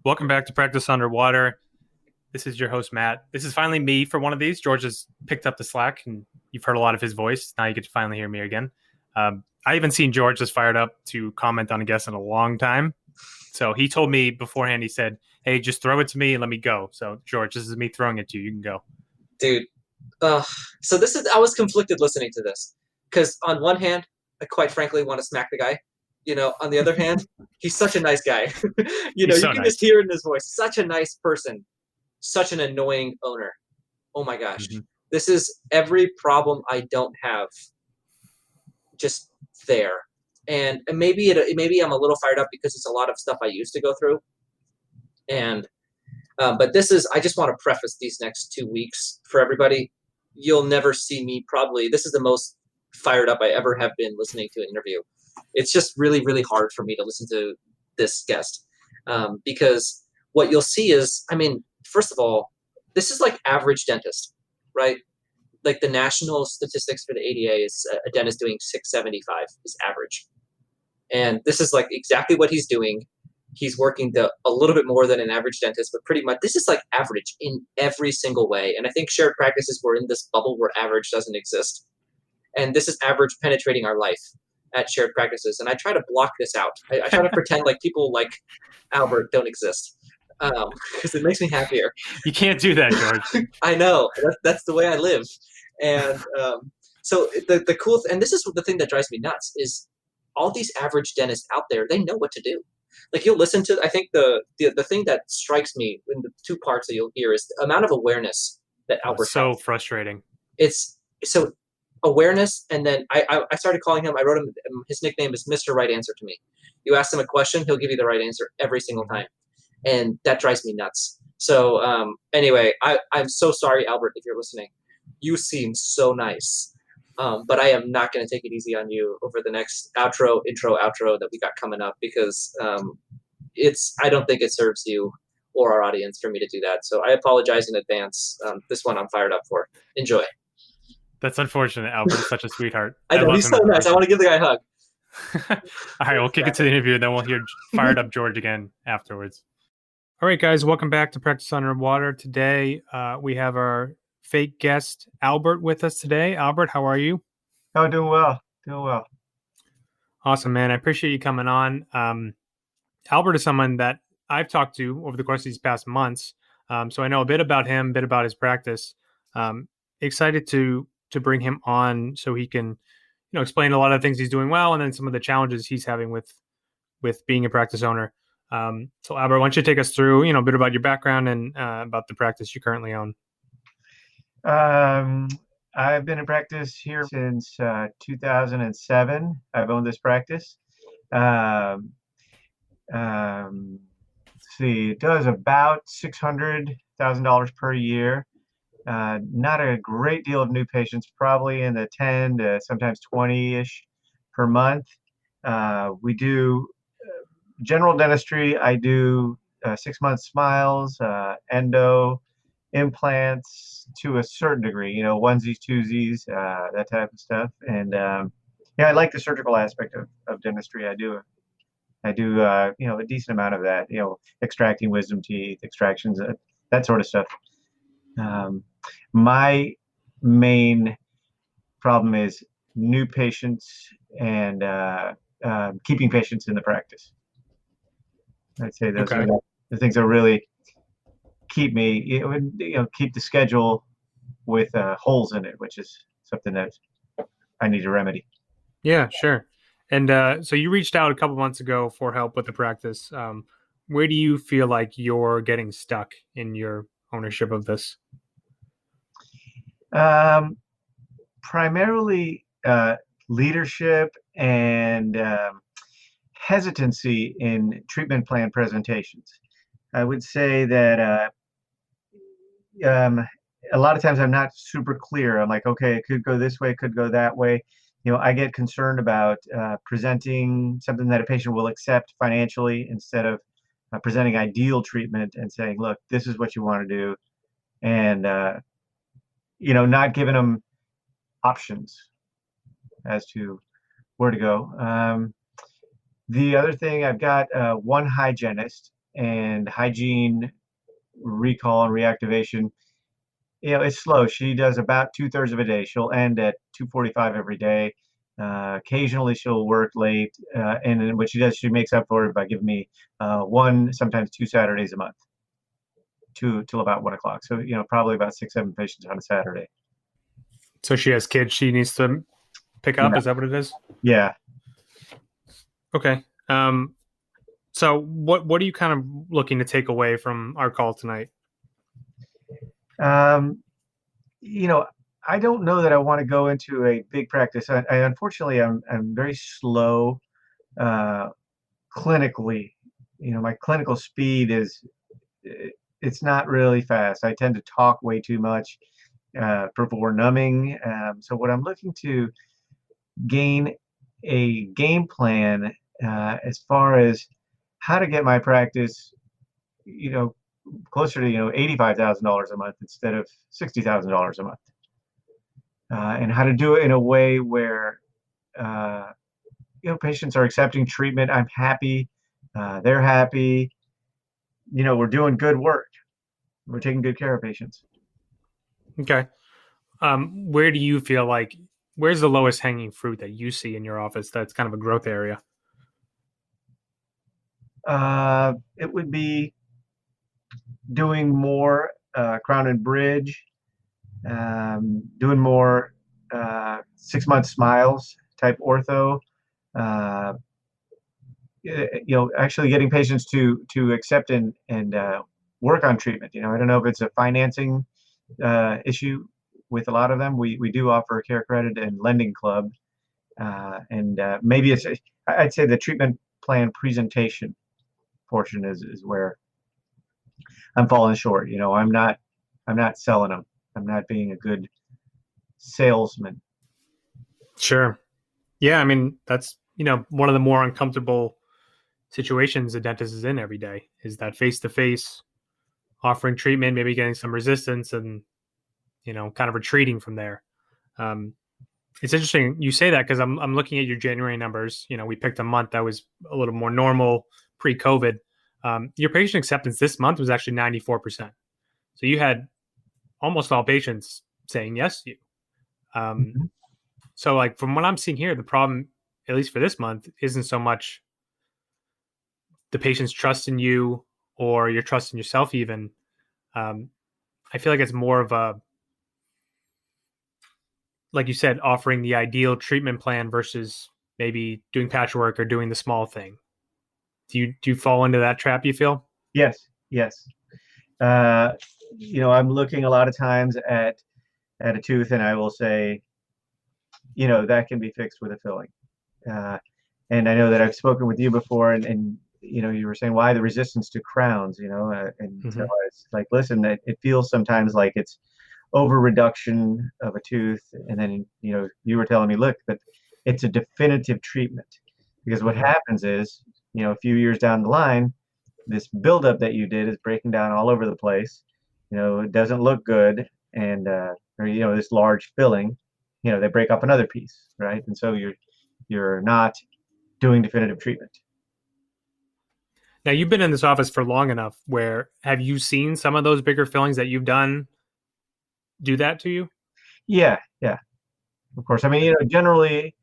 Welcome back to Practice Underwater. This is your host, Matt. This is finally me for one of these. George has picked up the slack, and you've heard a lot of his voice. Now you get to finally hear me again. I haven't seen George as fired up to comment on a guest in a long time. So he told me beforehand, he said, hey, just throw it to me and let me go. So, George, this is me throwing it to you. You can go. Dude. Uh, so this is I was conflicted listening to this because on one hand, I quite frankly want to smack the guy. On the other hand, he's such a nice guy. He's You so can just nice. hear in his voice, such a nice person, such an annoying owner. Oh my gosh. Mm-hmm. This is every problem I don't have just there. And maybe I'm a little fired up because it's a lot of stuff I used to go through. And but this is I just want to preface these next 2 weeks for everybody. You'll never see me probably. This is the most fired up I ever have been listening to an interview. It's just really, really hard for me to listen to this guest because what you'll see is, I mean, first of all, this is like average dentist, right? Like the national statistics for the ADA is a dentist doing 675 is average. And this is like exactly what he's doing. He's working a little bit more than an average dentist, but pretty much this is like average in every single way. And I think shared practices, we're in this bubble where average doesn't exist. And this is average penetrating our life at shared practices. And I try to block this out. I try to pretend like people like Albert don't exist because it makes me happier. You can't do that, George. I know that's the way I live. And so the cool and this is the thing that drives me nuts is all these average dentists out there, they know what to do. Like you'll listen to, I think the thing that strikes me in the two parts that you'll hear is the amount of awareness that Oh, Albert it's so has. frustrating. It's so awareness, and then I started calling him. I wrote him. His nickname is Mister Right Answer to me. You ask him a question, he'll give you the right answer every single Mm-hmm. time, and that drives me nuts. So anyway, I'm so sorry, Albert, if you're listening. You seem so nice. But I am not going to take it easy on you over the next intro, outro that we got coming up because I don't think it serves you or our audience for me to do that. So I apologize in advance. This one I'm fired up for. Enjoy. That's unfortunate. Albert is such a sweetheart. I I know love he's him so as a nice. I want person. to give the guy a hug. All right, we'll kick it to the interview, and then we'll hear fired up George again afterwards. All right, guys, welcome back to Practice Underwater. Today, we have our fake guest, Albert, with us today. Albert, how are you? Oh, doing well. Doing well. Awesome, man. I appreciate you coming on. Albert is someone that I've talked to over the course of these past months. So I know a bit about him, a bit about his practice. Excited to bring him on so he can, explain a lot of things he's doing well, and then some of the challenges he's having with being a practice owner. So Albert, why don't you take us through, a bit about your background and about the practice you currently own? Um, I've been in practice here since 2007. I've owned this practice. Um, let's see, it does about $600,000 per year. Not a great deal of new patients, probably in the 10 to sometimes 20-ish per month. We do general dentistry. I do 6 month smiles, endo, implants to a certain degree, onesies, twosies, that type of stuff. And yeah, I like the surgical aspect of dentistry. I do a decent amount of that, extracting wisdom teeth, extractions, that sort of stuff. Um, my main problem is new patients and keeping patients in the practice. I'd say those Okay. are the things that really keep me, keep the schedule with holes in it, which is something that I need to remedy. Yeah, sure. And so you reached out a couple months ago for help with the practice. Where do you feel like you're getting stuck in your ownership of this? Um, Primarily leadership and hesitancy in treatment plan presentations. I would say that a lot of times I'm not super clear. I'm like, okay, it could go this way, it could go that way. I get concerned about presenting something that a patient will accept financially instead of presenting ideal treatment and saying, look, this is what you want to do. And, not giving them options as to where to go. The other thing, I've got one hygienist and hygiene recall and reactivation, it's slow. She does about 2/3 of a day. She'll end at 2:45 every day. Occasionally she'll work late, and then what she does, she makes up for it by giving me one, sometimes two Saturdays a month, two till about 1 o'clock. So probably about 6, 7 patients on a Saturday. So she has kids she needs to pick up. Yeah, Is that what it is? yeah. Okay. So what are you kind of looking to take away from our call tonight? Um, you know, I don't know that I want to go into a big practice. Unfortunately, I'm very slow uh, clinically. My clinical speed is it's not really fast. I tend to talk way too much, before numbing. So what I'm looking to gain a game plan as far as how to get my practice, you know, closer to $85,000 a month instead of $60,000 a month, and how to do it in a way where uh, patients are accepting treatment. I'm happy, they're happy. We're doing good work. We're taking good care of patients. Okay. Where do you feel like where's the lowest hanging fruit that you see in your office that's kind of a growth area? It would be doing more crown and bridge, doing more 6 month smiles type ortho. Uh, actually getting patients to accept and work on treatment. I don't know if it's a financing issue with a lot of them. We do offer a care credit and lending club, and maybe I'd say the treatment plan presentation portion is where I'm falling short. I'm not selling them. I'm not being a good salesman. Sure. Yeah, I mean, that's, one of the more uncomfortable situations a dentist is in every day is that face to face offering treatment, maybe getting some resistance and, kind of retreating from there. Um, it's interesting you say that because I'm looking at your January numbers. We picked a month that was a little more normal pre-COVID. Your patient acceptance this month was actually 94%. So you had almost all patients saying yes to you. Um, Mhm. so like from what I'm seeing here, the problem, at least for this month, isn't so much the patient's trust in you or your trust in yourself even. Um, I feel like it's more of a, like you said, offering the ideal treatment plan versus maybe doing patchwork or doing the small thing. Do you fall into that trap, you feel? Yes, yes. Uh, I'm looking a lot of times at a tooth, and I will say, that can be fixed with a filling. Uh, and I know that I've spoken with you before, and you were saying why the resistance to crowns, and so Mm-hmm. it's like, listen, it feels sometimes like it's over reduction of a tooth, and then you were telling me, look, but it's a definitive treatment because what Mm-hmm. happens is, a few years down the line, this buildup that you did is breaking down all over the place. It doesn't look good, and or this large filling, they break off another piece, right? And so you're not doing definitive treatment. Now you've been in this office for long enough where have you seen some of those bigger fillings that you've done do that to you? Yeah, yeah, of course. I mean, generally,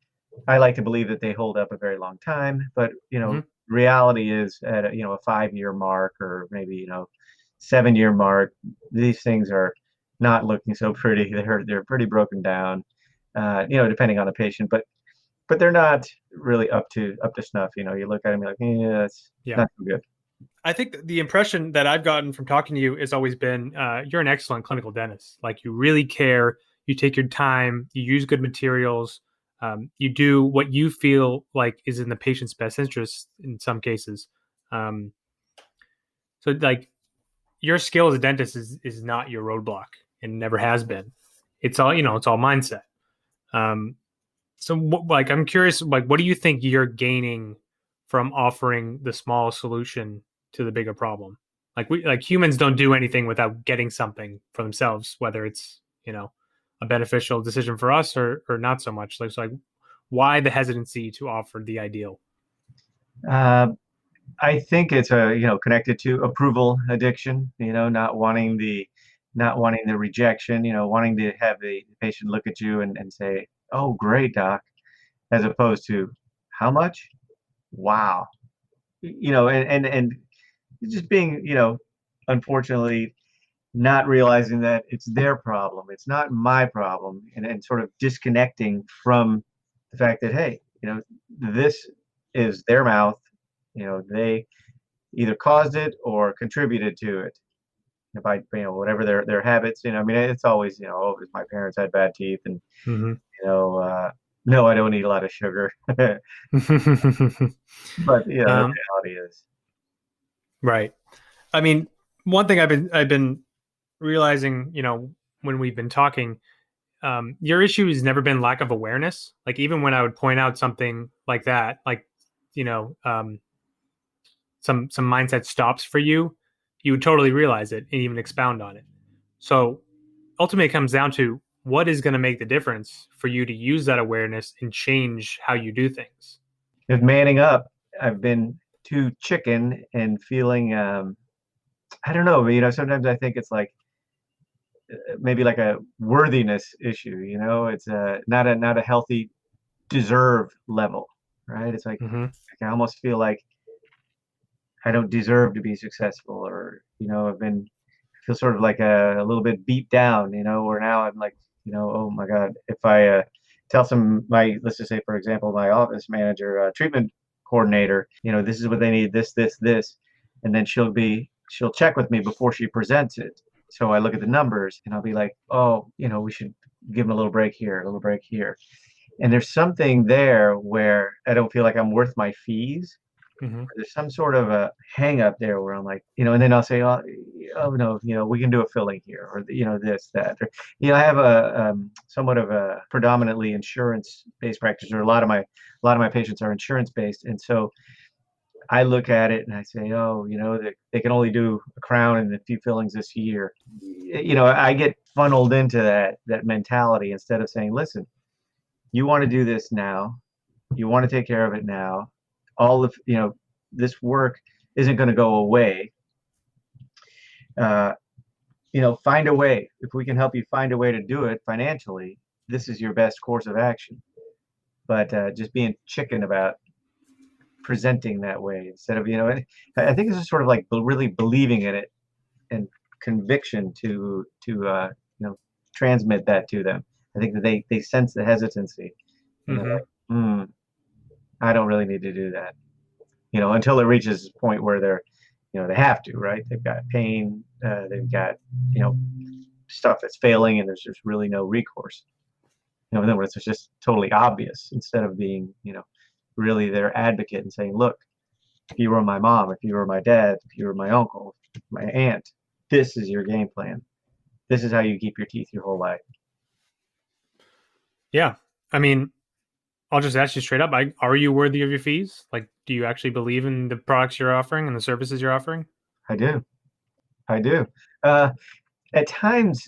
I like to believe that they hold up a very long time, but Mm-hmm. reality is at a 5 year mark or maybe 7 year mark, these things are not looking so pretty. They're pretty broken down, depending on the patient, but they're not really up to snuff. You look at them, you're like, yeah, that's Yeah. not so good. I think the impression that I've gotten from talking to you has always been you're an excellent clinical dentist. Like you really care, you take your time, you use good materials, you do what you feel like is in the patient's best interest in some cases. Um, so like your skill as a dentist is not your roadblock and never has been. It's all it's all mindset. Um, so like I'm curious, like what do you think you're gaining from offering the small solution to the bigger problem? Like we like humans don't do anything without getting something for themselves, whether it's a beneficial decision for us or not so much. Like, so like why the hesitancy to offer the ideal? Uh, I think it's connected to approval addiction, not wanting the rejection, wanting to have the patient look at you and say, "Oh, great, doc," as opposed to "How much? Wow." And just being, unfortunately not realizing that it's their problem, it's not my problem, and sort of disconnecting from the fact that, hey, this is their mouth, they either caused it or contributed to it by whatever their habits. I mean, it's always, oh, my parents had bad teeth, and Hmm. you know no, I don't eat a lot of sugar. But the um, reality is, right. I mean, one thing I've been realizing, when we've been talking, your issue has never been lack of awareness. Like even when I would point out something like that, like you know, um, some mindset stops for you, you would totally realize it and even expound on it. So ultimately, it comes down to what is going to make the difference for you to use that awareness and change how you do things. if manning up, I've been too chicken and feeling, I don't know, sometimes I think it's like maybe like a worthiness issue. It's not a healthy deserve level, right? It's like Hmm. I almost feel like I don't deserve to be successful, or I've been feel sort of like a little bit beat down, where now I'm like, oh my God, if I tell let's just say, for example, my office manager, treatment coordinator, this is what they need, this, and then she'll check with me before she presents it. So I look at the numbers and I'll be like, oh, we should give them a little break here, a little break here. And there's something there where I don't feel like I'm worth my fees. Hmm. There's some sort of a hang up there where I'm like, and then I'll say, oh no, we can do a filling here, or this, that, or, I have a somewhat of a predominantly insurance-based practice, or a lot of my patients are insurance-based, and so I look at it and I say, oh, they can only do a crown and a few fillings this year. I get funneled into that mentality instead of saying, listen, you want to do this now, you want to take care of it now. All of this work isn't going to go away. uh, find a way. If we can help you find a way to do it financially, this is your best course of action. But just being chicken about presenting that way instead of, I think it's just sort of like really believing in it and conviction to transmit that to them. I think that they sense the hesitancy, and they're Hmm. like, I don't really need to do that, until it reaches a point where they have to, right? They've got pain, they've got, you know, stuff that's failing, and there's just really no recourse. And then when it's just totally obvious, instead of being, really their advocate and saying, look, if you were my mom, if you were my dad, if you were my uncle, my aunt, this is your game plan. This is how you keep your teeth your whole life. Yeah. I mean, I'll just ask you straight up, are you worthy of your fees? Like, do you actually believe in the products you're offering and the services you're offering? I do. I do. Uh, at times,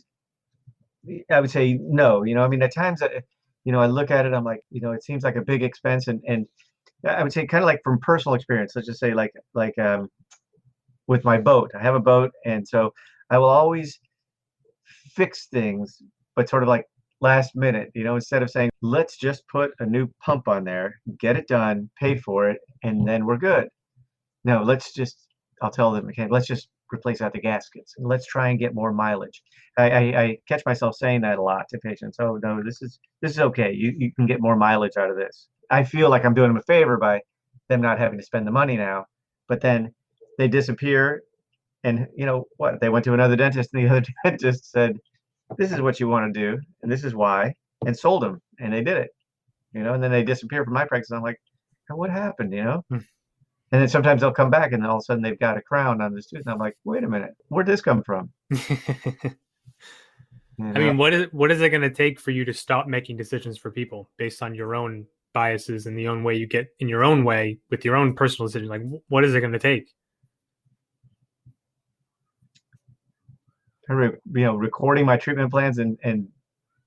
I would say no. I mean, at times, I look at it, I'm like, it seems like a big expense, and I would say kind of like from personal experience. Let's just say like with my boat. I have a boat, and so I will always fix things, but sort of like last minute. Instead of saying let's just put a new pump on there, get it done, pay for it, and then we're good. No, I'll tell the mechanic, let's just replace out the gaskets. Let's try and get more mileage. I catch myself saying that a lot to patients. Oh no, this is okay. You can get more mileage out of this. I feel like I'm doing them a favor by them not having to spend the money now, but then they disappear, and what? They went to another dentist, and the other dentist said, "This is what you want to do, and this is why," and sold them, and they did it. And then they disappear from my practice. And I'm like, "Oh, what happened? And then sometimes they'll come back and all of a sudden they've got a crown on this tooth. And I'm like, wait a minute, where'd this come from? You I know, mean, what is it going to take for you to stop making decisions for people based on your own biases and the own way you get in your own way with your own personal decisions? Like, what is it going to take? recording my treatment plans and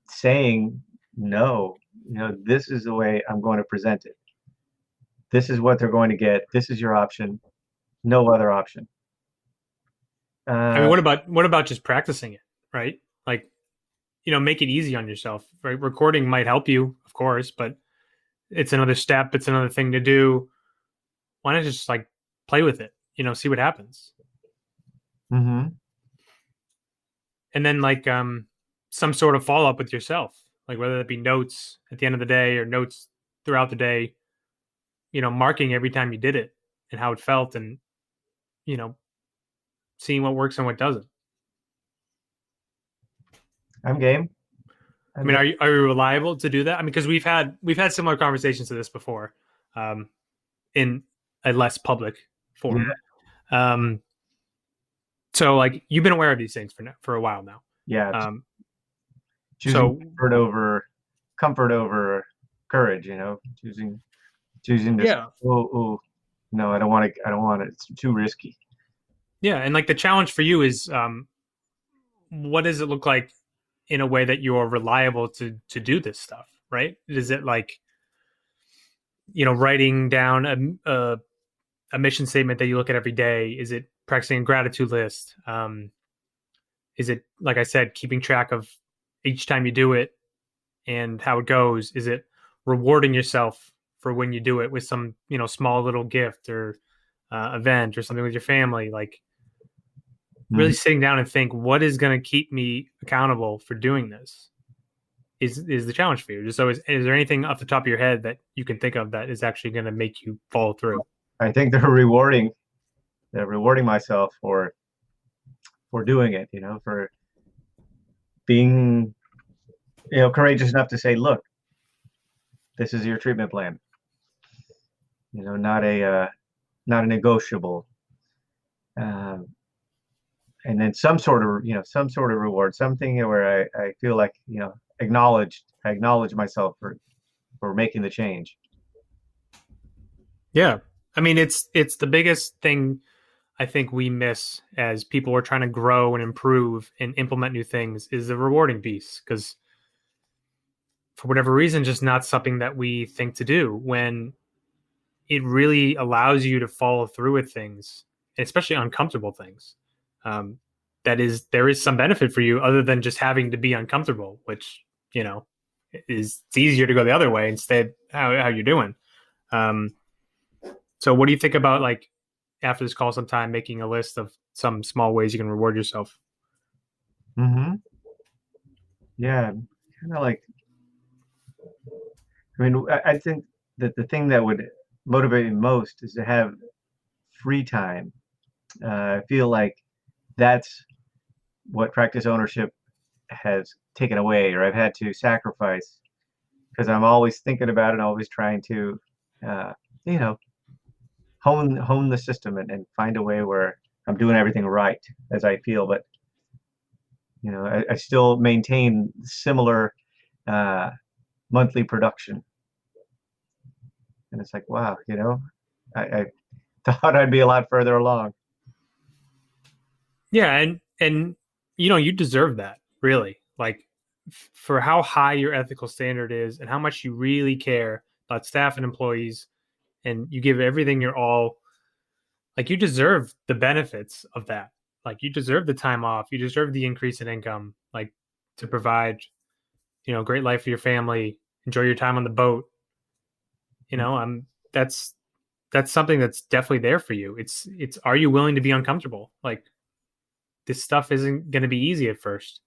saying, no, this is the way I'm going to present it. This is what they're going to get. This is your option. no other option. I mean, what about just practicing it, right? Like, make it easy on yourself, right? Recording might help you, of course, but it's another step. It's another thing to do. Why not just like play with it, see what happens. Mm-hmm. And then like some sort of follow up with yourself, like whether that be notes at the end of the day or notes throughout the day, marking every time you did it and how it felt, and you know seeing what works and what doesn't. I'm game. I mean, are you reliable to do that? I mean, because we've had similar conversations to this before, in a less public forum. Yeah. So like you've been aware of these things for a while now. Yeah. So Choosing comfort over courage. Choosing to say, yeah, oh, no, I don't want to. I don't want it. It's too risky. yeah, and like the challenge for you is, what does it look like in a way that you're reliable to do this stuff, right? Is it like writing down a mission statement that you look at every day? Is it practicing a gratitude list? Is it, like I said, keeping track of each time you do it and how it goes? Is it rewarding yourself for when you do it with some small little gift or event or something with your family? Like really Mhm. sitting down and think, what is going to keep me accountable for doing this is the challenge for you. Just so is there anything off the top of your head that you can think of that is actually going to make you follow through? I think they're rewarding. They're rewarding myself for doing it. For being courageous enough to say, look, this is your treatment plan. Not a negotiable. Um, and then some sort of reward, something where I feel like I acknowledge myself for making the change. Yeah. I mean, it's the biggest thing I think we miss as people are trying to grow and improve and implement new things is the rewarding piece. Because for whatever reason, just not something that we think to do when it really allows you to follow through with things, especially uncomfortable things. Um, there is some benefit for you other than just having to be uncomfortable, which it's easier to go the other way instead. How you're doing. Um, so, what do you think about like after this call, sometime making a list of some small ways you can reward yourself? Mm-hmm. Yeah, kind of like. I mean, I think that the thing that would motivate me most is to have free time. I feel like that's what practice ownership has taken away, or I've had to sacrifice because I'm always thinking about it, always trying to, uh, you know, hone the system and find a way where I'm doing everything right as I feel. But I still maintain similar uh, monthly production, and it's like, wow, I thought I'd be a lot further along. Yeah, and you deserve that, really. Like for how high your ethical standard is and how much you really care about staff and employees, and you give everything your all. Like you deserve the benefits of that. Like you deserve the time off. You deserve the increase in income. Like to provide, great life for your family. Enjoy your time on the boat. That's something that's definitely there for you. It's are you willing to be uncomfortable? Like this stuff isn't going to be easy at first,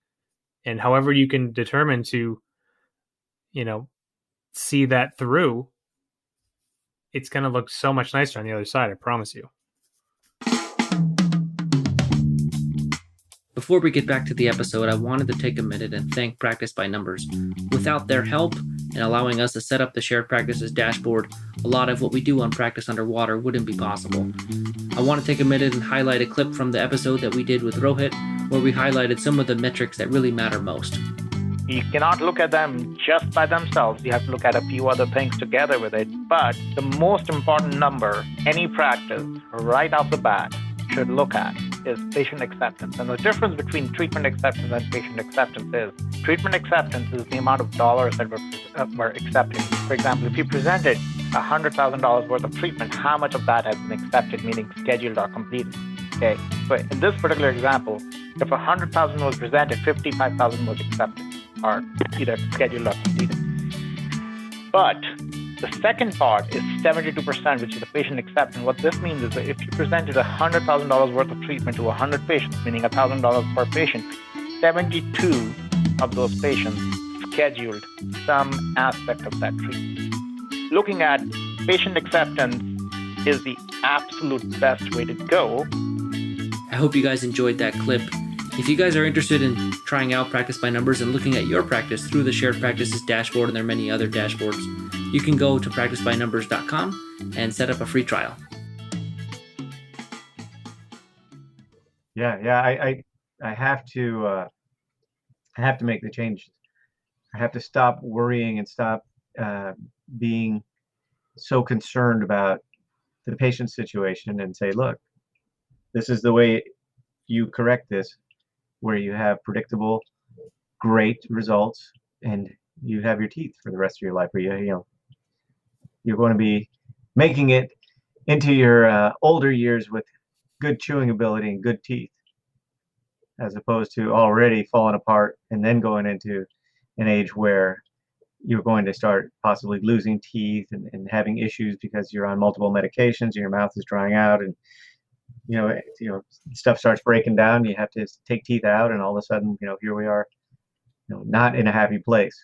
and however you can determine to, you know, see that through, it's going to look so much nicer on the other side. I promise you. Before we get back to the episode, I wanted to take a minute and thank Practice by Numbers. Without their help and allowing us to set up the shared practices dashboard, a lot of what we do on Practice Underwater wouldn't be possible. I want to take a minute and highlight a clip from the episode that we did with Rohit, where we highlighted some of the metrics that really matter most. You cannot look at them just by themselves. You have to look at a few other things together with it. But the most important number any practice right off the bat should look at is patient acceptance. And the difference between treatment acceptance and patient acceptance is treatment acceptance is the amount of dollars that we're accepting. For example, if you presented $100,000 worth of treatment, how much of that has been accepted, meaning scheduled or completed? Okay, so in this particular example, if 100,000 was presented, 55,000 was accepted, or either scheduled or completed. But the second part is 72%, which is the patient acceptance. What this means is that if you presented $100,000 worth of treatment to 100 patients, meaning $1,000 per patient, 72 of those patients scheduled some aspect of that treatment. Looking at patient acceptance is the absolute best way to go. I hope you guys enjoyed that clip. If you guys are interested in trying out Practice by Numbers and looking at your practice through the Shared Practices dashboard, and there are many other dashboards, you can go to practicebynumbers.com and set up a free trial. Yeah. I have to make the change. I have to stop worrying and stop being so concerned about the patient's situation and say, look, this is the way you correct this, where you have predictable, great results, and you have your teeth for the rest of your life. Or you're going to be making it into your older years with good chewing ability and good teeth, as opposed to already falling apart and then going into an age where you're going to start possibly losing teeth and having issues because you're on multiple medications and your mouth is drying out, and stuff starts breaking down. You have to take teeth out, and all of a sudden, here we are, not in a happy place.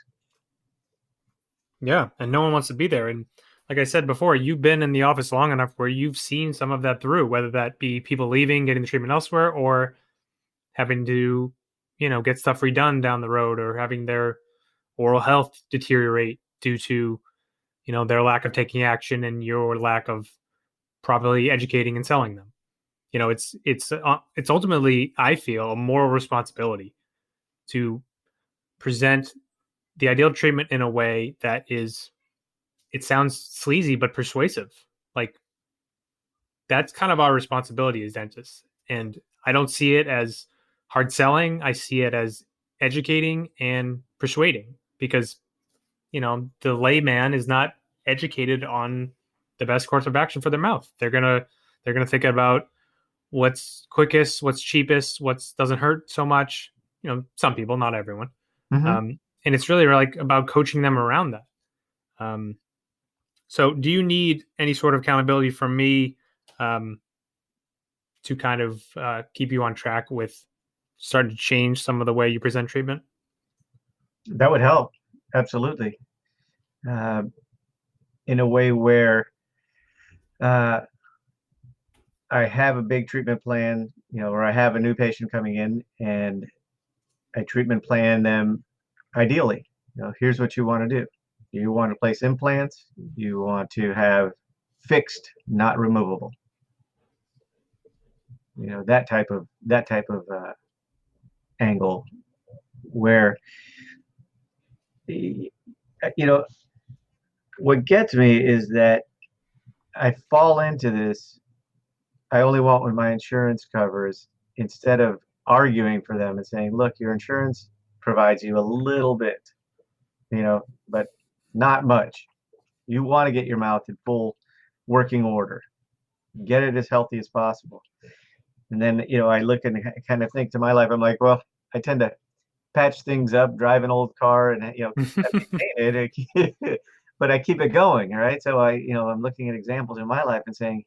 Yeah, and no one wants to be there. And like I said before, you've been in the office long enough where you've seen some of that through, whether that be people leaving, getting the treatment elsewhere, or having to, get stuff redone down the road, or having their oral health deteriorate due to, their lack of taking action and your lack of properly educating and selling them. It's ultimately, I feel, a moral responsibility to present the ideal treatment in a way that is, it sounds sleazy but persuasive. Like, that's kind of our responsibility as dentists. And I don't see it as hard selling. I see it as educating and persuading, because, the layman is not educated on the best course of action for their mouth. They're going to think about what's quickest, what's cheapest, what doesn't hurt so much. Some people, not everyone. Mm-hmm. And it's really like about coaching them around that. So do you need any sort of accountability from me to kind of keep you on track with starting to change some of the way you present treatment? That would help. Absolutely. In a way where I have a big treatment plan, or I have a new patient coming in, and I treatment plan them ideally. Here's what you want to do. You want to place implants. You want to have fixed, not removable. That type of angle, where what gets me is that I fall into this. I only want what my insurance covers, instead of arguing for them and saying, look, your insurance provides you a little bit, but not much. You want to get your mouth in full working order, get it as healthy as possible. And then, I look and kind of think to my life, I'm like, well, I tend to patch things up, drive an old car, and maintain it, but I keep it going. All right. So I'm looking at examples in my life and saying,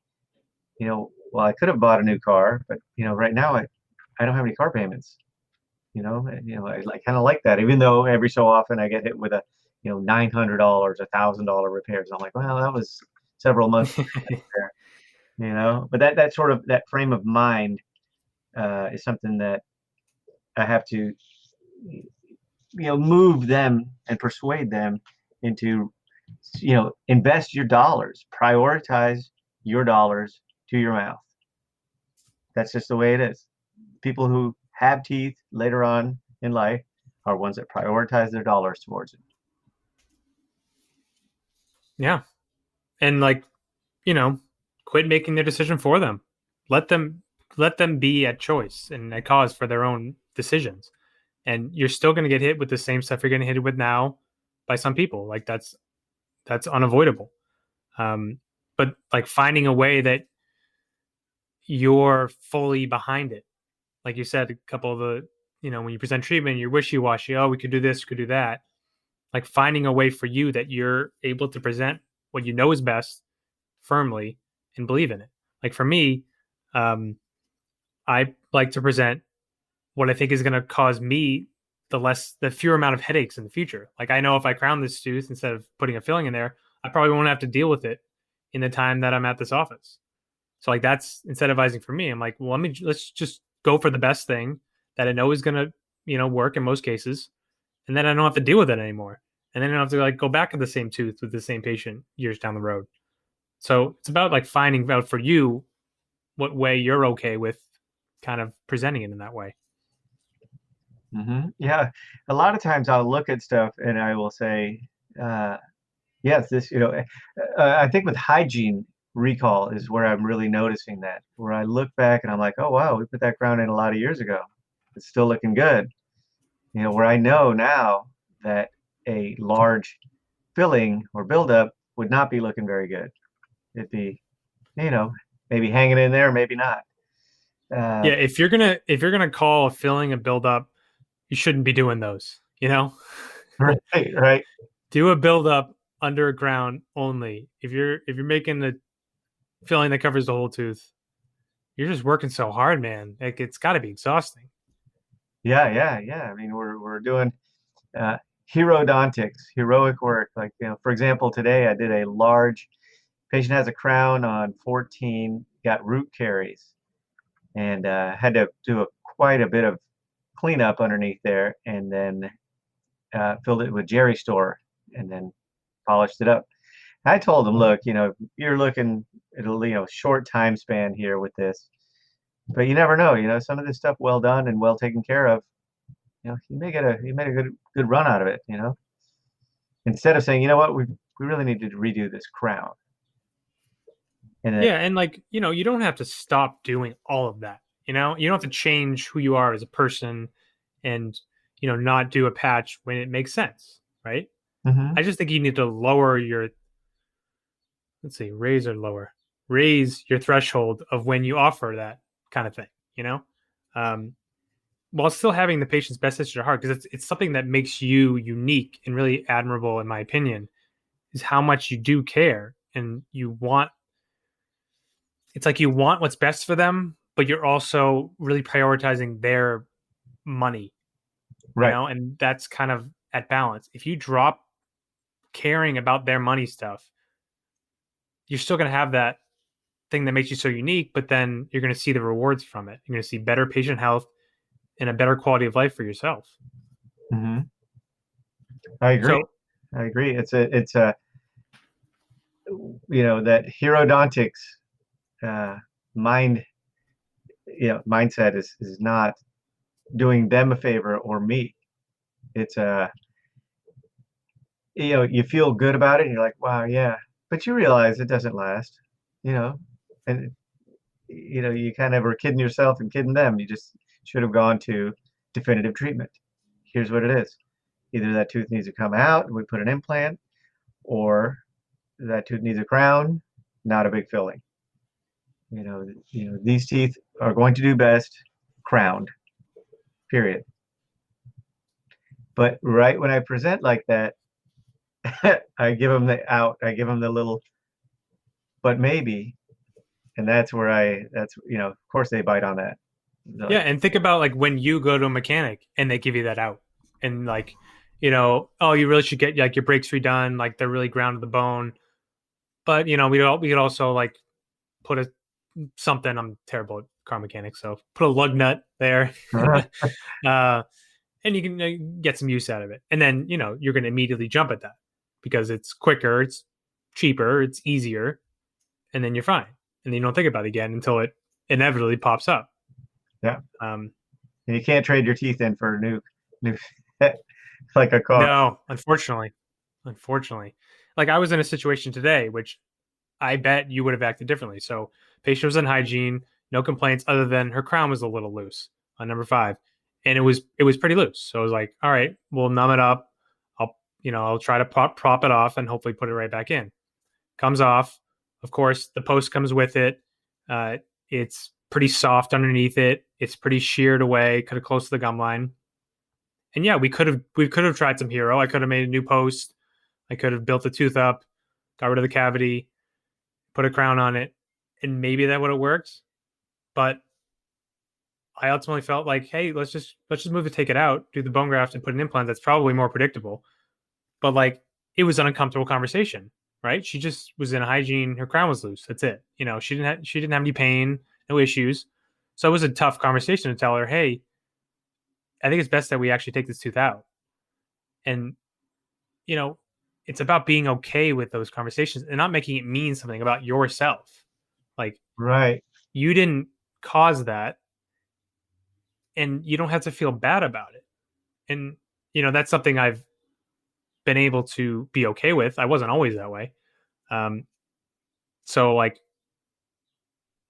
well, I could have bought a new car, but right now I don't have any car payments. I kind of like that, even though every so often I get hit with a $900, $1,000 repairs. I'm like, well, that was several months there, but that sort of that frame of mind is something that I have to move them and persuade them into, invest your dollars, prioritize your dollars to your mouth. That's just the way it is. People who have teeth later on in life are ones that prioritize their dollars towards it. Yeah. And quit making their decision for them. Let them be at choice and at cause for their own decisions. And you're still going to get hit with the same stuff you're getting hit with now by some people. Like, that's unavoidable. But like finding a way that you're fully behind it. Like you said, a couple of the, when you present treatment, you're wishy washy. Oh, we could do this, we could do that. Like finding a way for you that you're able to present what you know is best firmly and believe in it. Like for me, um, I like to present what I think is going to cause me the fewer amount of headaches in the future. Like I know if I crown this tooth instead of putting a filling in there, I probably won't have to deal with it in the time that I'm at this office. So like that's incentivizing for me. I'm like, well, let's just go for the best thing that I know is going to, work in most cases, and then I don't have to deal with it anymore. And then I don't have to like go back to the same tooth with the same patient years down the road. So it's about like finding out for you what way you're okay with kind of presenting it in that way. Yeah, a lot of times I'll look at stuff and I will say, uh, yes, this, I think with hygiene recall is where I'm really noticing that, where I look back and I'm like, oh, wow, we put that crown in a lot of years ago. It's still looking good. Where I know now that a large filling or buildup would not be looking very good. It'd be, you know, maybe hanging in there, maybe not. Uh, Yeah, if you're gonna call a filling a buildup, you shouldn't be doing those. right, right. Do a buildup underground only. If you're making the filling that covers the whole tooth, you're just working so hard, man. Like it's got to be exhausting. Yeah, yeah, yeah. I mean, we're doing uh, herodontics, heroic work. Like, for example, today I did a large patient has a crown on 14, got root caries, and had to do quite a bit of cleanup underneath there, and then filled it with Jerry Store, and then polished it up. I told him, look, you're looking at a short time span here with this, but you never know. Some of this stuff well done and well taken care of, you made a good run out of it. Instead of saying, what, we really need to redo this crown, and then Yeah, and like, you don't have to stop doing all of that. You don't have to change who you are as a person and, not do a patch when it makes sense, right? Mhm. I just think you need to lower your, let's see, raise your threshold of when you offer that kind of thing, you know? Um, while still having the patient's best interest at heart, because it's something that makes you unique and really admirable, in my opinion, is how much you do care and it's like you want what's best for them, but you're also really prioritizing their money, Right. and that's kind of at balance. If you drop caring about their money stuff, you're still going to have that thing that makes you so unique, but then you're going to see the rewards from it. You're going to see better patient health and a better quality of life for yourself. Mhm. I agree. So, I agree. It's a that herodontics uh, mind mindset is not doing them a favor or me. It's you feel good about it and you're like, wow, yeah, but you realize it doesn't last, you know, and you kind of are kidding yourself and kidding them. You just should have gone to definitive treatment. Here's what it is: either that tooth needs to come out and we put an implant, or that tooth needs a crown, not a big filling. These teeth are going to do best crowned, period. But right when I present like that, I give them the out. I give them the little, but maybe, and of course they bite on that. They're yeah, like, and think about like when you go to a mechanic and they give you that out, and like, oh, you really should get like your brakes redone, like they're really ground to the bone. But we could also like put a something. I'm terrible at car mechanics, so put a lug nut there, uh, and you can get some use out of it. And then you're going to immediately jump at that because it's quicker, it's cheaper, it's easier, and then you're fine. And then you don't think about it again until it inevitably pops up. yeah, Um, and you can't trade your teeth in for a new, like a car. no, unfortunately, like I was in a situation today, which I bet you would have acted differently. So patient was in hygiene, no complaints other than her crown was a little loose on number 5, and it was pretty loose. So I was like, all right, we'll numb it up. I'll try to prop it off and hopefully put it right back in. comes off. Of course, the post comes with it. It's pretty soft underneath it. It's pretty sheared away, kind of close to the gum line. And yeah, we could have tried some hero. I could have made a new post. I could have built the tooth up, got rid of the cavity, put a crown on it, and maybe that would have worked. But I ultimately felt like, hey, let's just move it, take it out, do the bone graft, and put an implant. That's probably more predictable. But like, it was an uncomfortable conversation, right? She just was in hygiene. Her crown was loose. That's it. She didn't have any pain, no issues. So it was a tough conversation to tell her, hey, I think it's best that we actually take this tooth out. And you know, it's about being okay with those conversations and not making it mean something about yourself. Like, Right. you didn't cause that, and you don't have to feel bad about it. And that's something I've been able to be okay with. I wasn't always that way. Um, so like,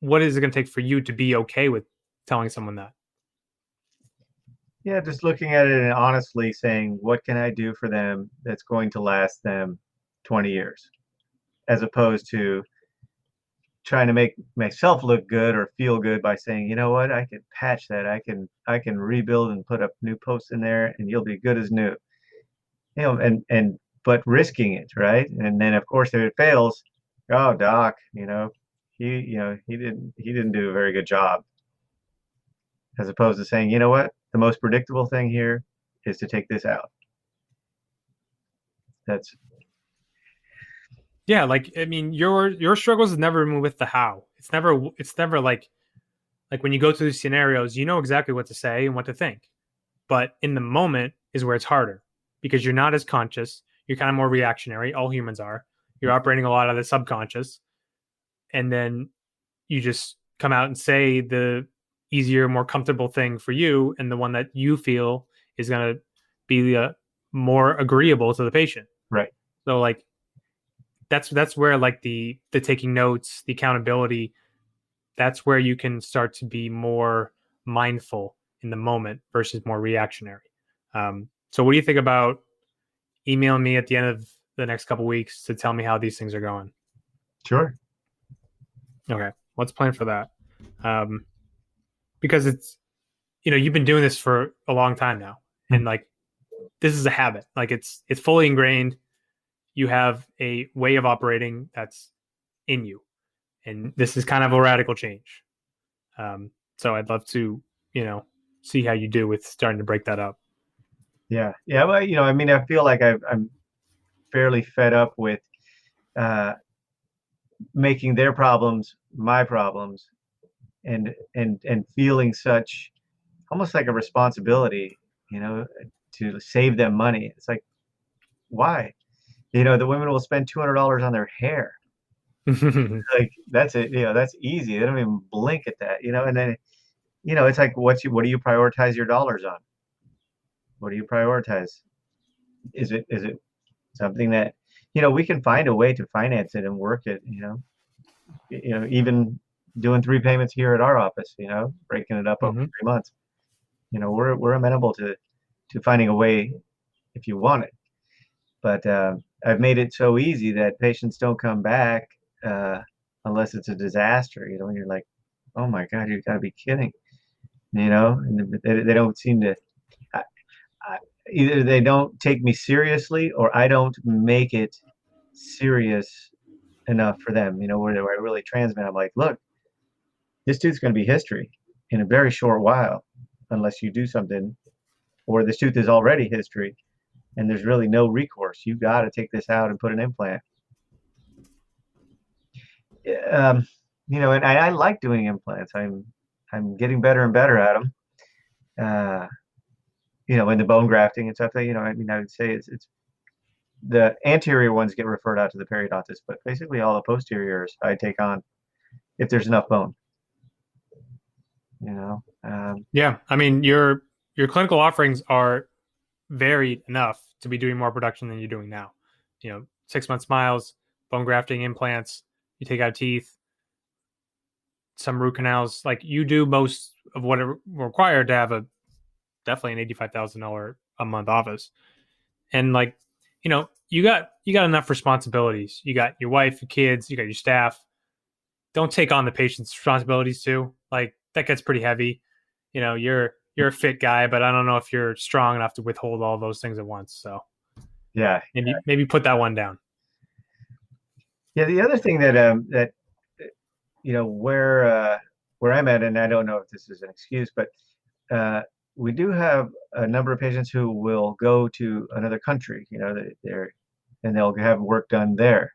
what is it going to take for you to be okay with telling someone that? Yeah, just looking at it and honestly saying, what can I do for them that's going to last them 20 years, as opposed to trying to make myself look good or feel good by saying, you know what, I can patch that. I can rebuild and put a new post in there and you'll be good as new. And but risking it, right? And then of course if it fails, oh doc, he didn't do a very good job. As opposed to saying, you know what, the most predictable thing here is to take this out. That's Yeah, like, I mean, your struggles is never with the how. It's never like when you go through these scenarios, you know exactly what to say and what to think. But in the moment is where it's harder because you're not as conscious. You're kind of more reactionary. All humans are. You're operating a lot of the subconscious. And then you just come out and say the easier, more comfortable thing for you and the one that you feel is going to be more agreeable to the patient. right. So like, that's where like the taking notes, the accountability, that's where you can start to be more mindful in the moment versus more reactionary. So what do you think about emailing me at the end of the next couple weeks to tell me how these things are going? Sure. Okay, let's plan for that. Because it's you've been doing this for a long time now, and like, this is a habit. Like, it's fully ingrained. You have a way of operating that's in you, and this is kind of a radical change. So I'd love to, see how you do with starting to break that up. Yeah. Yeah. Well, I mean, I feel like I'm fairly fed up with uh, making their problems my problems and feeling such almost like a responsibility, you know, to save them money. It's like, why? The women will spend $200 on their hair. Like that's it. That's easy. They don't even blink at that. And then it's like, what do you prioritize your dollars on? What do you prioritize? Is it something that we can find a way to finance it and work it? Even doing 3 payments here at our office. Breaking it up over Hmm. 3 months. We're amenable to finding a way if you want it. But I've made it so easy that patients don't come back uh, unless it's a disaster. And you're like, oh my God, you've got to be kidding. And they don't seem to. I, I, Either they don't take me seriously, or I don't make it serious enough for them. Where I really transmit. I'm like, look, this tooth's going to be history in a very short while, unless you do something, or this tooth is already history, and there's really no recourse. You got to take this out and put an implant. Um, and I like doing implants. I'm getting better and better at them. Uh, in the bone grafting and stuff. I mean, I would say it's the anterior ones get referred out to the periodontist, but basically all the posteriors I take on if there's enough bone. Yeah, I mean, your clinical offerings are varied enough to be doing more production than you're doing now. 6 month smiles, bone grafting, implants. You take out teeth, some root canals. Like, you do most of what are required to have a definitely an $85,000 a month office. And like, you got enough responsibilities. You got your wife, your kids, you got your staff. Don't take on the patient's responsibilities too. Like that gets pretty heavy. You're a fit guy, but I don't know if you're strong enough to withhold all those things at once. So Yeah. maybe put that one down. Yeah. The other thing that where I'm at, and I don't know if this is an excuse, but uh, we do have a number of patients who will go to another country. And they'll have work done there,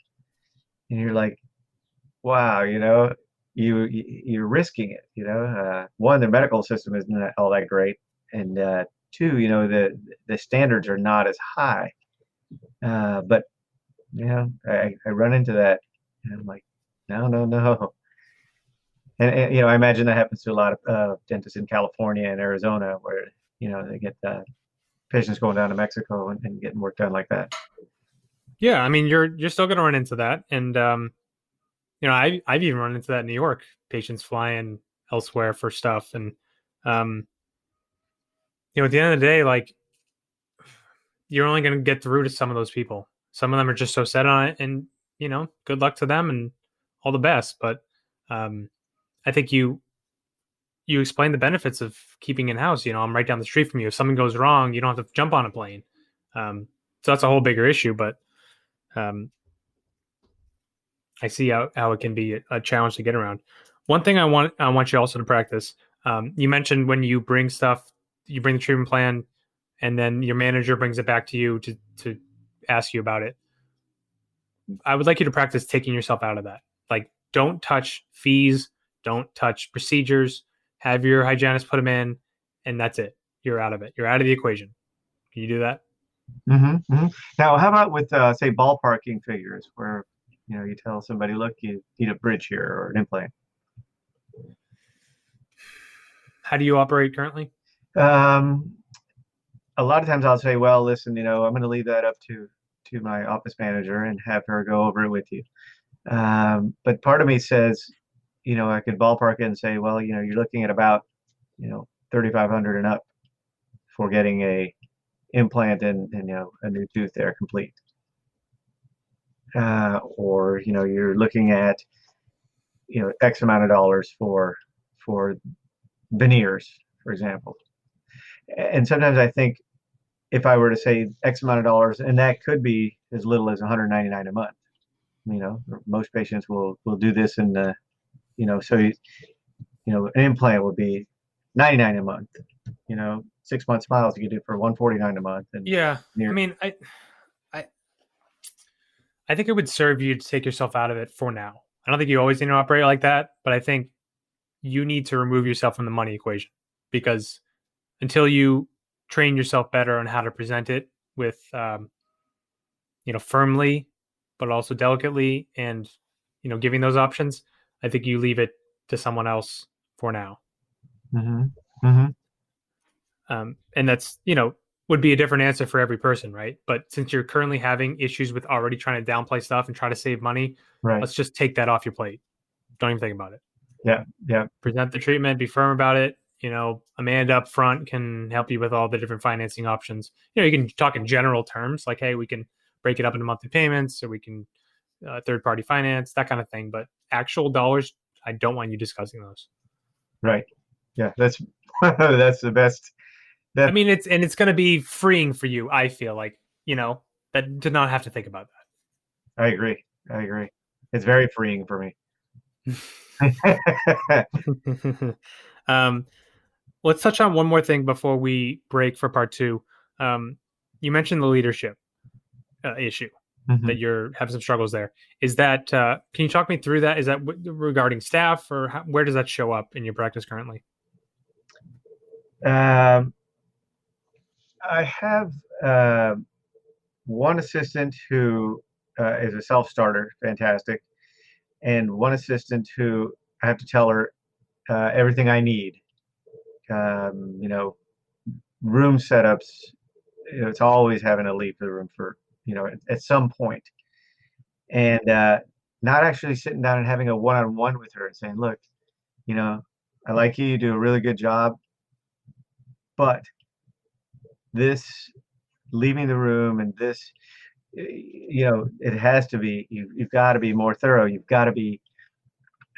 and you're like, wow, you're risking it. One, the medical system isn't all that great, and two, the standards are not as high. But I run into that, and I'm like, no, no, no. And I imagine that happens to a lot of dentists in California and Arizona, where they get patients going down to Mexico and getting work done like that. Yeah, I mean, you're still going to run into that, and I've even run into that in New York. Patients flying elsewhere for stuff, and um, at the end of the day, like you're only going to get through to some of those people. Some of them are just so set on it, and good luck to them and all the best. But um, I think you explain the benefits of keeping in house. I'm right down the street from you. If something goes wrong, you don't have to jump on a plane. So that's a whole bigger issue. But um, I see how it can be a challenge to get around. One thing I want you also to practice. You mentioned when you bring stuff, you bring the treatment plan, and then your manager brings it back to you to ask you about it. I would like you to practice taking yourself out of that. Like, don't touch fees, don't touch procedures. Have your hygienist put them in, and that's it. You're out of it. You're out of the equation. Can you do that? Now, how about with say ballparking figures, where you tell somebody, look, you need a bridge here or an implant. How do you operate currently? Um, a lot of times I'll say, well, listen, I'm going to leave that up to my office manager and have her go over it with you. But part of me says, I could ballpark it and say, well, you're looking at about, 3,500 and up for getting a implant and a new tooth there complete. Or you're looking at X amount of dollars for veneers, for example. And sometimes I think if I were to say X amount of dollars, and that could be as little as 199 a month. Most patients will do this in the so an implant would be 99 a month. 6 month smiles you could do for 149 a month. And Yeah, I mean, I I think it would serve you to take yourself out of it for now. I don't think you always need to operate like that, but I think you need to remove yourself from the money equation because until you train yourself better on how to present it with, firmly, but also delicately, and giving those options, I think you leave it to someone else for now. Mm-hmm. Mm-hmm. And that's would be a different answer for every person, right? But since you're currently having issues with already trying to downplay stuff and try to save money, Right. let's just take that off your plate. Don't even think about it. Yeah. Yeah. Present the treatment, be firm about it. Amanda up front can help you with all the different financing options. You can talk in general terms, like, hey, we can break it up into monthly payments, or we can third party finance, that kind of thing. But actual dollars, I don't want you discussing those. Right. Yeah. That's that's the best. I mean, it's going to be freeing for you. I feel like, that to not have to think about I agree. It's very freeing for me. Let's touch on one more thing before we break for part two. You mentioned the leadership issue that you're having some struggles there. Is that, can you talk me through that? Is that regarding staff or where does that show up in your practice currently? I have one assistant who is a self-starter, fantastic, and one assistant who I have to tell her everything I need. Room setups. It's always having to leave the room for at some point, and not actually sitting down and having a one-on-one with her and saying, "Look, I like you. You do a really good job, but this leaving the room and this it has to be, you've got to be more thorough. You've got to be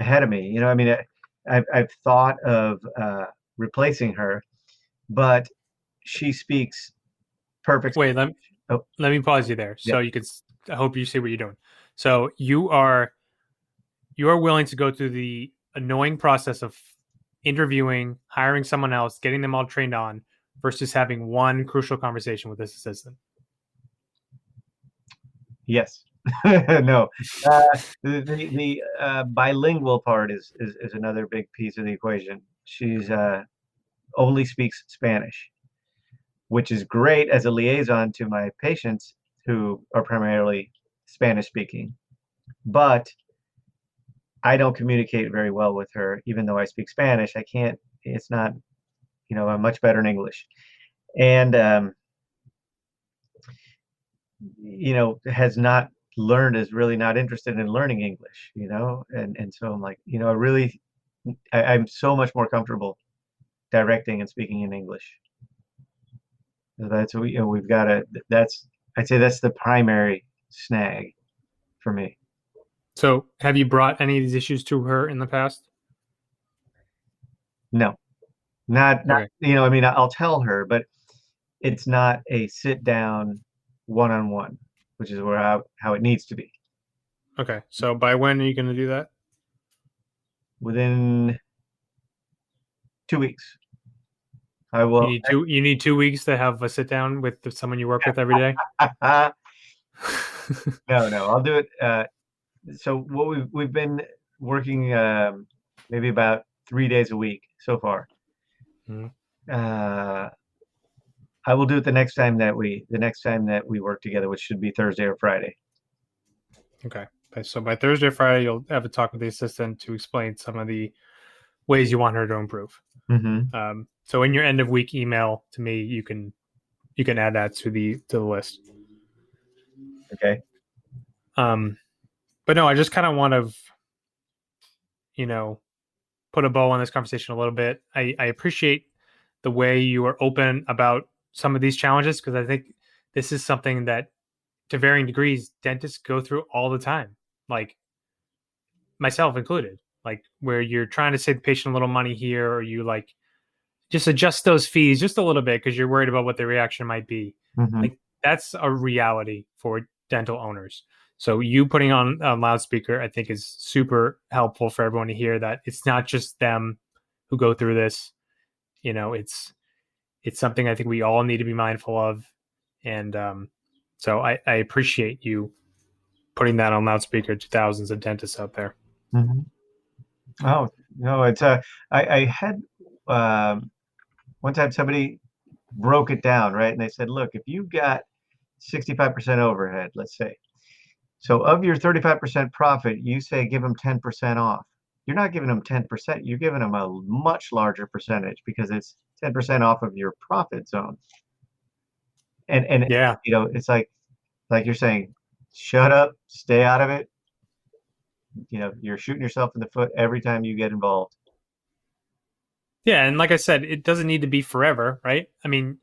ahead of me. I mean, I've thought of replacing her, but she speaks perfect Wait, Spanish. Oh, let me pause you there yeah. so you could. I hope you see what you're doing. So you are willing to go through the annoying process of interviewing, hiring someone else, getting them all trained on, versus having one crucial conversation with this assistant. Yes. No. The bilingual part is another big piece of the equation. She's only speaks Spanish, which is great as a liaison to my patients who are primarily Spanish speaking. But I don't communicate very well with her, even though I speak Spanish. I can't, it's not, I'm much better in English. And, has not learned, is really not interested in learning English, and so I'm like, I'm so much more comfortable directing and speaking in English. So that's, we've got to, I'd say that's the primary snag for me. So, have you brought any of these issues to her in the past? No, not, Okay. I mean, I'll tell her, but it's not a sit down one-on-one, which is how it needs to be. Okay. So, by when are you going to do that? Within 2 weeks, I You will. need two. You need 2 weeks to have a sit down with someone you work with every day. No, I'll do it. So what we've been working maybe about 3 days a week so far. Mhm. I will do it the next time that we work together, which should be Thursday or Friday. Okay. So by Thursday or Friday, you'll have a talk with the assistant to explain some of the ways you want her to improve. Mm-hmm. So in your end of week email to me, you can add that to the list. Okay. But no, I just kind of want to, you know, put a bow on this conversation a little bit. I appreciate the way you are open about some of these challenges because I think this is something that, to varying degrees, dentists go through all the time, like myself included. Like where you're trying to save the patient a little money here, or you like just adjust those fees just a little bit because you're worried about what the reaction might be. Mm-hmm. Like that's a reality for dental owners. So you putting on a loudspeaker, I think, is super helpful for everyone to hear that it's not just them who go through this. It's something I think we all need to be mindful of, and so I appreciate you putting that on loudspeaker to thousands of dentists out there. Mm-hmm. Oh no, it's I had one time somebody broke it down, right? And they said, look, if you've got 65% overhead, let's say, so of your 35% profit, you say give them 10% off. You're not giving them 10%, you're giving them a much larger percentage because it's 10% off of your profit zone. And Yeah. it's like you're saying, shut up, stay out of it. You're shooting yourself in the foot every time you get involved. Yeah, and like I said, it doesn't need to be forever, right? I mean,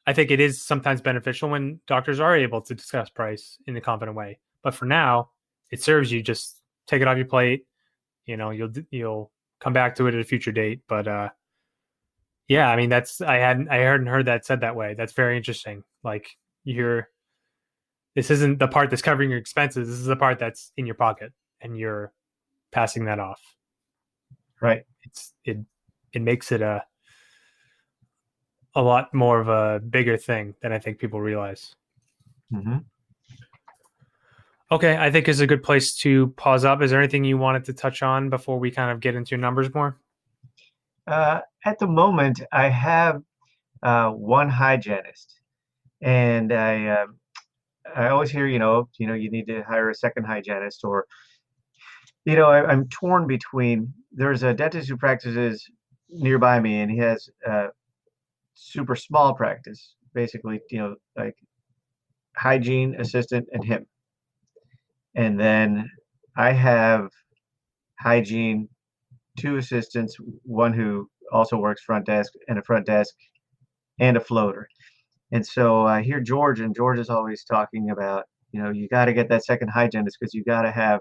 I think it is sometimes beneficial when doctors are able to discuss price in a confident way. But for now, it serves you. Just take it off your plate. You'll come back to it at a future date. But yeah, I mean, I hadn't heard that said that way. That's very interesting. Like you're this isn't the part that's covering your expenses. This is the part that's in your pocket, and you're passing that off. Right. It makes it a lot more of a bigger thing than I think people realize. Mm-hmm. Okay, I think is a good place to pause up. Is there anything you wanted to touch on before we kind of get into numbers more? At the moment, I have one hygienist, and I always hear, you need to hire a second hygienist, or I'm torn between. There's a dentist who practices nearby me, and he has a super small practice, basically, like hygiene assistant and him. And then I have hygiene, two assistants, one who also works front desk, and a front desk, and a floater. And so I hear George, and George is always talking about you got to get that second hygienist because you got to have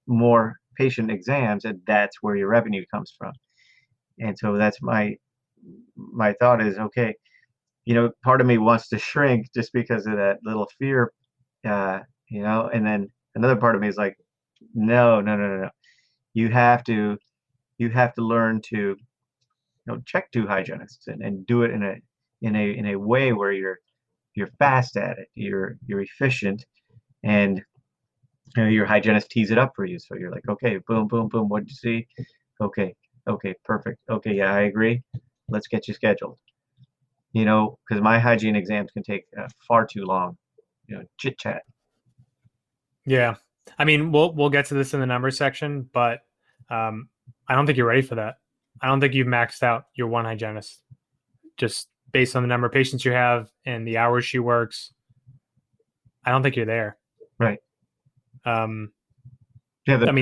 more patient exams, and that's where your revenue comes from. And so that's my thought is, okay, part of me wants to shrink just because of that little fear, and then another part of me is like, no, no, no, no, no. You have to learn to check two hygienists and do it in a way where you're fast at it, you're efficient, and your hygienist tees it up for you. So you're like, okay, boom, boom, boom. What did you see? Okay, okay, perfect. Okay, yeah, I agree. Let's get you scheduled. Because my hygiene exams can take far too long. Chit chat. Yeah. I mean, we'll get to this in the numbers section, but I don't think you're ready for that. I don't think you've maxed out your one hygienist just based on the number of patients you have and the hours she works. I don't think you're there. Right. I mean,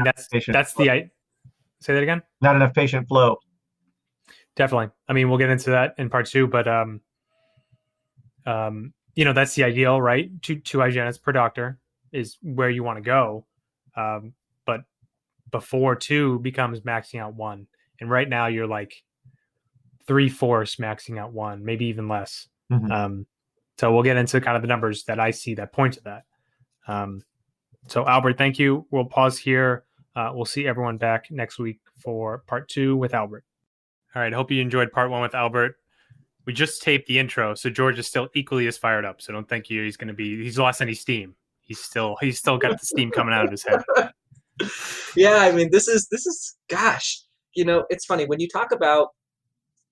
that's say that again. Not enough patient flow. Definitely. I mean, we'll get into that in part 2, but that's the ideal, right? Two hygienists per doctor is where you want to go. But before 2 becomes maxing out 1. And right now you're like 3/4 maxing out 1, maybe even less. Mm-hmm. So we'll get into kind of the numbers that I see that point to that. So Albert, thank you. We'll pause here. We'll see everyone back next week for part 2 with Albert. All right. I hope you enjoyed part 1 with Albert. We just taped the intro, so George is still equally as fired up. So don't think he's lost any steam. He's still got the steam coming out of his head. Yeah, I mean, this is gosh, it's funny when you talk about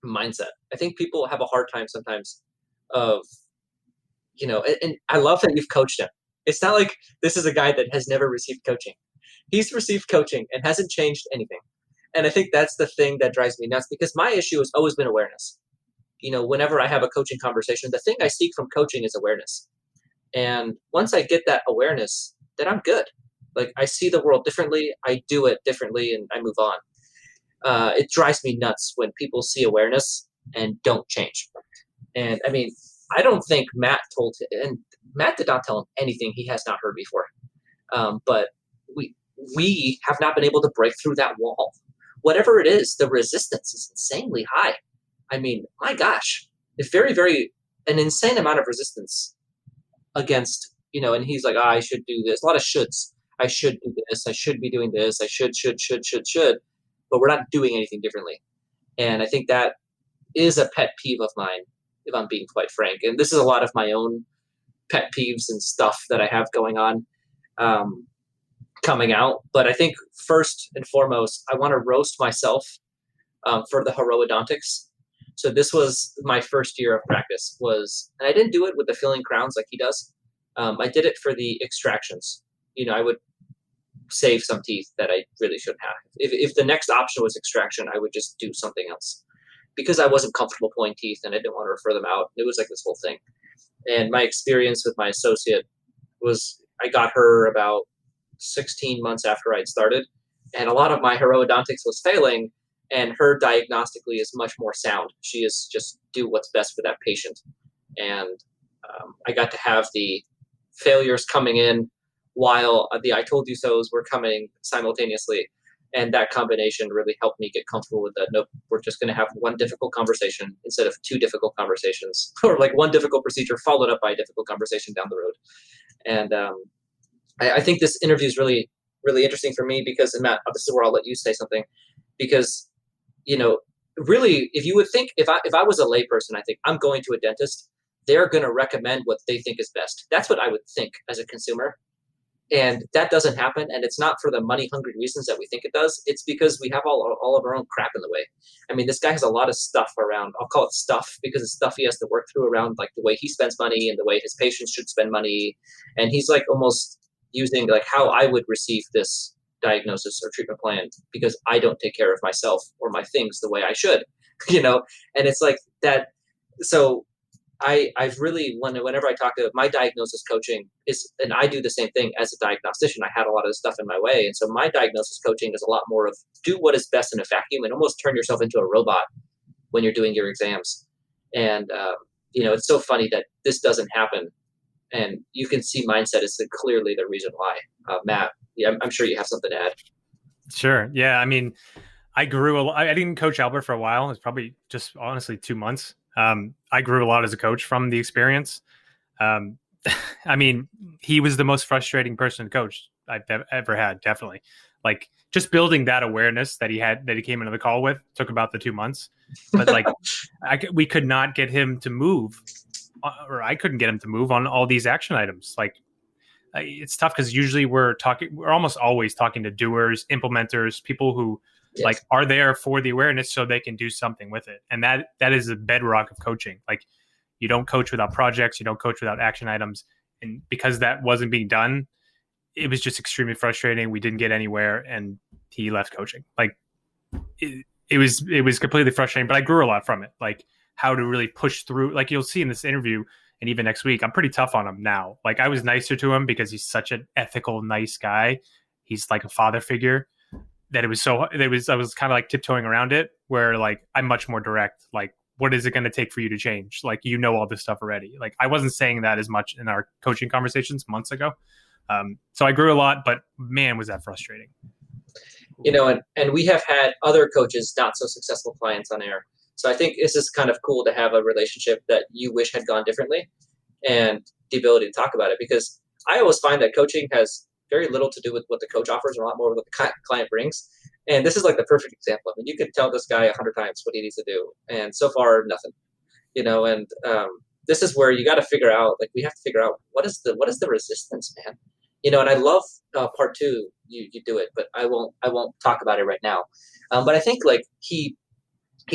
mindset. I think people have a hard time sometimes of, and I love that you've coached him. It's not like this is a guy that has never received coaching. He's received coaching and hasn't changed anything. And I think that's the thing that drives me nuts, because my issue has always been awareness. Whenever I have a coaching conversation, the thing I seek from coaching is awareness. And once I get that awareness, then I'm good. Like, I see the world differently, I do it differently, and I move on. It drives me nuts when people see awareness and don't change. And I mean, I don't think Matt did not tell him anything he has not heard before. But we have not been able to break through that wall. Whatever it is, the resistance is insanely high. I mean, my gosh, it's very, very an insane amount of resistance against, and he's like, I should do this. A lot of shoulds. I should do this. I should be doing this. I should. But we're not doing anything differently. And I think that is a pet peeve of mine, if I'm being quite frank. And this is a lot of my own pet peeves and stuff that I have going on coming out. But I think first and foremost, I want to roast myself for the heroodontics. So this was my first year of practice, and I didn't do it with the filling crowns like he does. I did it for the extractions. I would save some teeth that I really shouldn't have. If the next option was extraction, I would just do something else, because I wasn't comfortable pulling teeth and I didn't want to refer them out. It was like this whole thing. And my experience with my associate was, I got her about 16 months after I'd started, and a lot of my heroodontics was failing, and her diagnostically is much more sound. She is just do what's best for that patient. And I got to have the failures coming in while the I told you so's were coming simultaneously. And that combination really helped me get comfortable with that. Nope, we're just going to have one difficult conversation instead of 2 difficult conversations, or like one difficult procedure followed up by a difficult conversation down the road. And I think this interview is really, really interesting for me because, and Matt, this is where I'll let you say something, because, really, if you would think, if I was a layperson, I think I'm going to a dentist, they're going to recommend what they think is best. That's what I would think as a consumer. And that doesn't happen. And it's not for the money hungry reasons that we think it does. It's because we have all of our own crap in the way. I mean, this guy has a lot of stuff around. I'll call it stuff because it's stuff he has to work through around, like the way he spends money and the way his patients should spend money. And he's like almost using like how I would receive this diagnosis or treatment plan because I don't take care of myself or my things the way I should, and it's like that. So I've really, whenever I talk to my diagnosis coaching is, and I do the same thing as a diagnostician, I had a lot of this stuff in my way. And so my diagnosis coaching is a lot more of do what is best in a vacuum and almost turn yourself into a robot when you're doing your exams. And, it's so funny that this doesn't happen And you can see mindset is clearly the reason why. Matt, yeah, I'm sure you have something to add. Sure. Yeah. I mean, I grew a lot. I didn't coach Albert for a while. It's probably just honestly 2 months. I grew a lot as a coach from the experience. Um, I mean, he was the most frustrating person to coach I've ever had. Definitely, like just building that awareness that he came into the call with took about the 2 months. But like, we could not get him to move, or I couldn't get him to move on all these action items. Like, it's tough because usually we're almost always talking to doers, implementers, people who like are there for the awareness so they can do something with it. And that is a bedrock of coaching. Like, you don't coach without projects, you don't coach without action items. And because that wasn't being done, it was just extremely frustrating. We didn't get anywhere, and he left coaching. Like, it was completely frustrating, but I grew a lot from it. Like, how to really push through. Like, you'll see in this interview, and even next week, I'm pretty tough on him now. Like, I was nicer to him because he's such an ethical, nice guy. He's like a father figure. I was kind of like tiptoeing around it, where like I'm much more direct. Like, what is it going to take for you to change? Like, all this stuff already. Like, I wasn't saying that as much in our coaching conversations months ago. So I grew a lot, but man, was that frustrating. And we have had other coaches, not so successful clients on air. So I think this is kind of cool to have a relationship that you wish had gone differently, and the ability to talk about it, because I always find that coaching has very little to do with what the coach offers, and a lot more with what the client brings. And this is like the perfect example. I mean, you could tell this guy 100 times what he needs to do, and so far nothing. And this is where you got to figure out. Like, we have to figure out what is the resistance, man. And I love part two. You do it, but I won't talk about it right now. But I think like he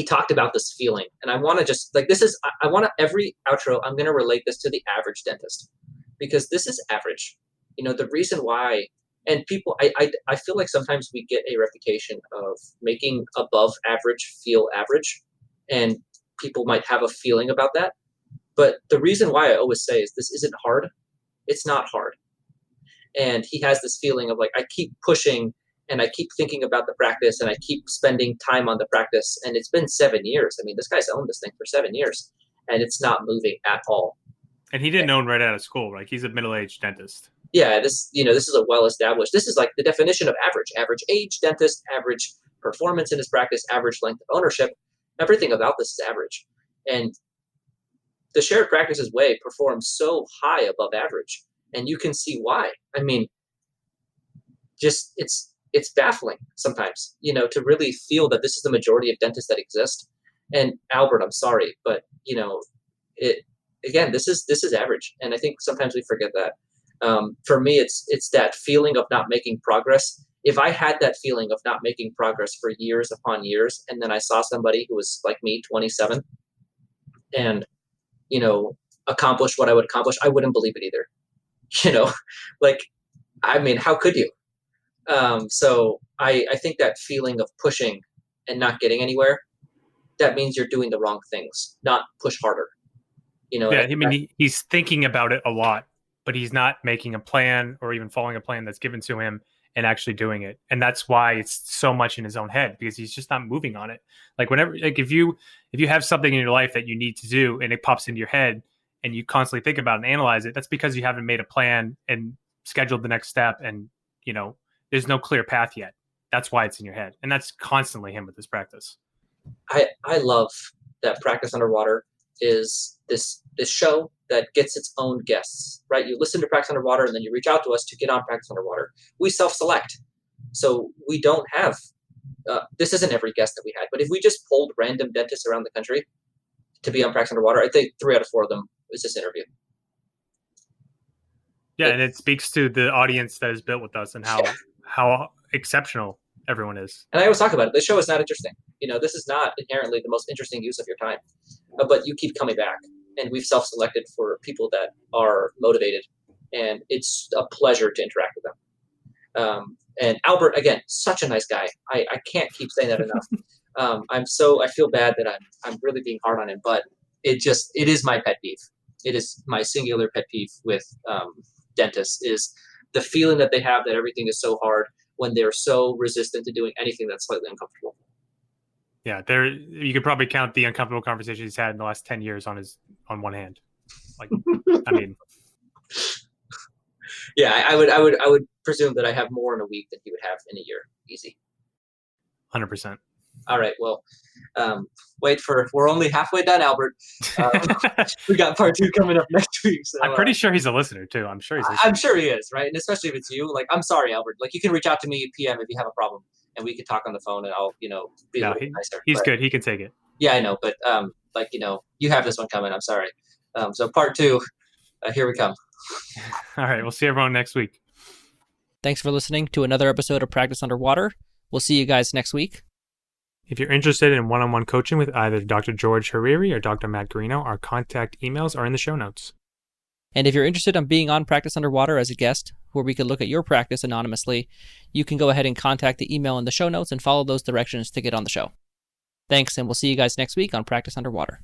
talked about this feeling, and I want to just like this is I want to every outro I'm going to relate this to the average dentist, because this is average. The reason why. And people, I feel like sometimes we get a reputation of making above average feel average, and people might have a feeling about that. But the reason why I always say is this isn't hard. It's not hard. And he has this feeling of like, I keep pushing and I keep thinking about the practice and I keep spending time on the practice. And it's been 7 years. I mean, this guy's owned this thing for 7 years, and it's not moving at all. And he didn't own right out of school. Like, he's a middle-aged dentist. Yeah, this is a well-established, this is like the definition of average age dentist, average performance in his practice, average length of ownership. Everything about this is average. And the shared practices way performs so high above average. And you can see why. I mean, just it's baffling sometimes, to really feel that this is the majority of dentists that exist. And Albert, I'm sorry, but it again, this is average. And I think sometimes we forget that. For me, it's that feeling of not making progress. If I had that feeling of not making progress for years upon years, and then I saw somebody who was like me, 27, and accomplish what I would accomplish, I wouldn't believe it either. Like, I mean, how could you? So I think that feeling of pushing and not getting anywhere, that means you're doing the wrong things, not push harder. Yeah, I mean, he's thinking about it a lot, but he's not making a plan or even following a plan that's given to him and actually doing it. And that's why it's so much in his own head, because he's just not moving on it. Like, if you have something in your life that you need to do and it pops into your head and you constantly think about it and analyze it, that's because you haven't made a plan and scheduled the next step. And, there's no clear path yet. That's why it's in your head. And that's constantly him with this practice. I love that Practice Underwater is this show that gets its own guests, right? You listen to Practice Underwater and then you reach out to us to get on Practice Underwater. We self-select. So we don't have, this isn't every guest that we had, but if we just pulled random dentists around the country to be on Practice Underwater, I think 3 out of 4 of them is this interview. Yeah, and it speaks to the audience that is built with us and how exceptional everyone is. And I always talk about it. This show is not interesting. This is not inherently the most interesting use of your time, but you keep coming back, and we've self-selected for people that are motivated, and it's a pleasure to interact with them. And Albert, again, such a nice guy. I can't keep saying that enough. I feel bad that I'm really being hard on him, but it is my pet peeve. It is my singular pet peeve with dentists, is the feeling that they have that everything is so hard when they're so resistant to doing anything that's slightly uncomfortable. Yeah, you could probably count the uncomfortable conversations he's had in the last 10 years on one hand. Like, I mean, Yeah, I would presume that I have more in a week than he would have in a year. Easy. 100%. All right. Well, we're only halfway done, Albert. We got part 2 coming up next week. So, I'm pretty sure he's a listener too. I'm sure he's listening. I'm sure he is, right? And especially if it's you. Like, I'm sorry, Albert. Like, you can reach out to me PM if you have a problem, and we can talk on the phone, and I'll, be a little nicer. He's good. He can take it. Yeah, I know. But, you have this one coming. I'm sorry. So part 2, here we come. All right. We'll see everyone next week. Thanks for listening to another episode of Practice Underwater. We'll see you guys next week. If you're interested in one-on-one coaching with either Dr. George Hariri or Dr. Matt Garino, our contact emails are in the show notes. And if you're interested in being on Practice Underwater as a guest, where we could look at your practice anonymously, you can go ahead and contact the email in the show notes and follow those directions to get on the show. Thanks, and we'll see you guys next week on Practice Underwater.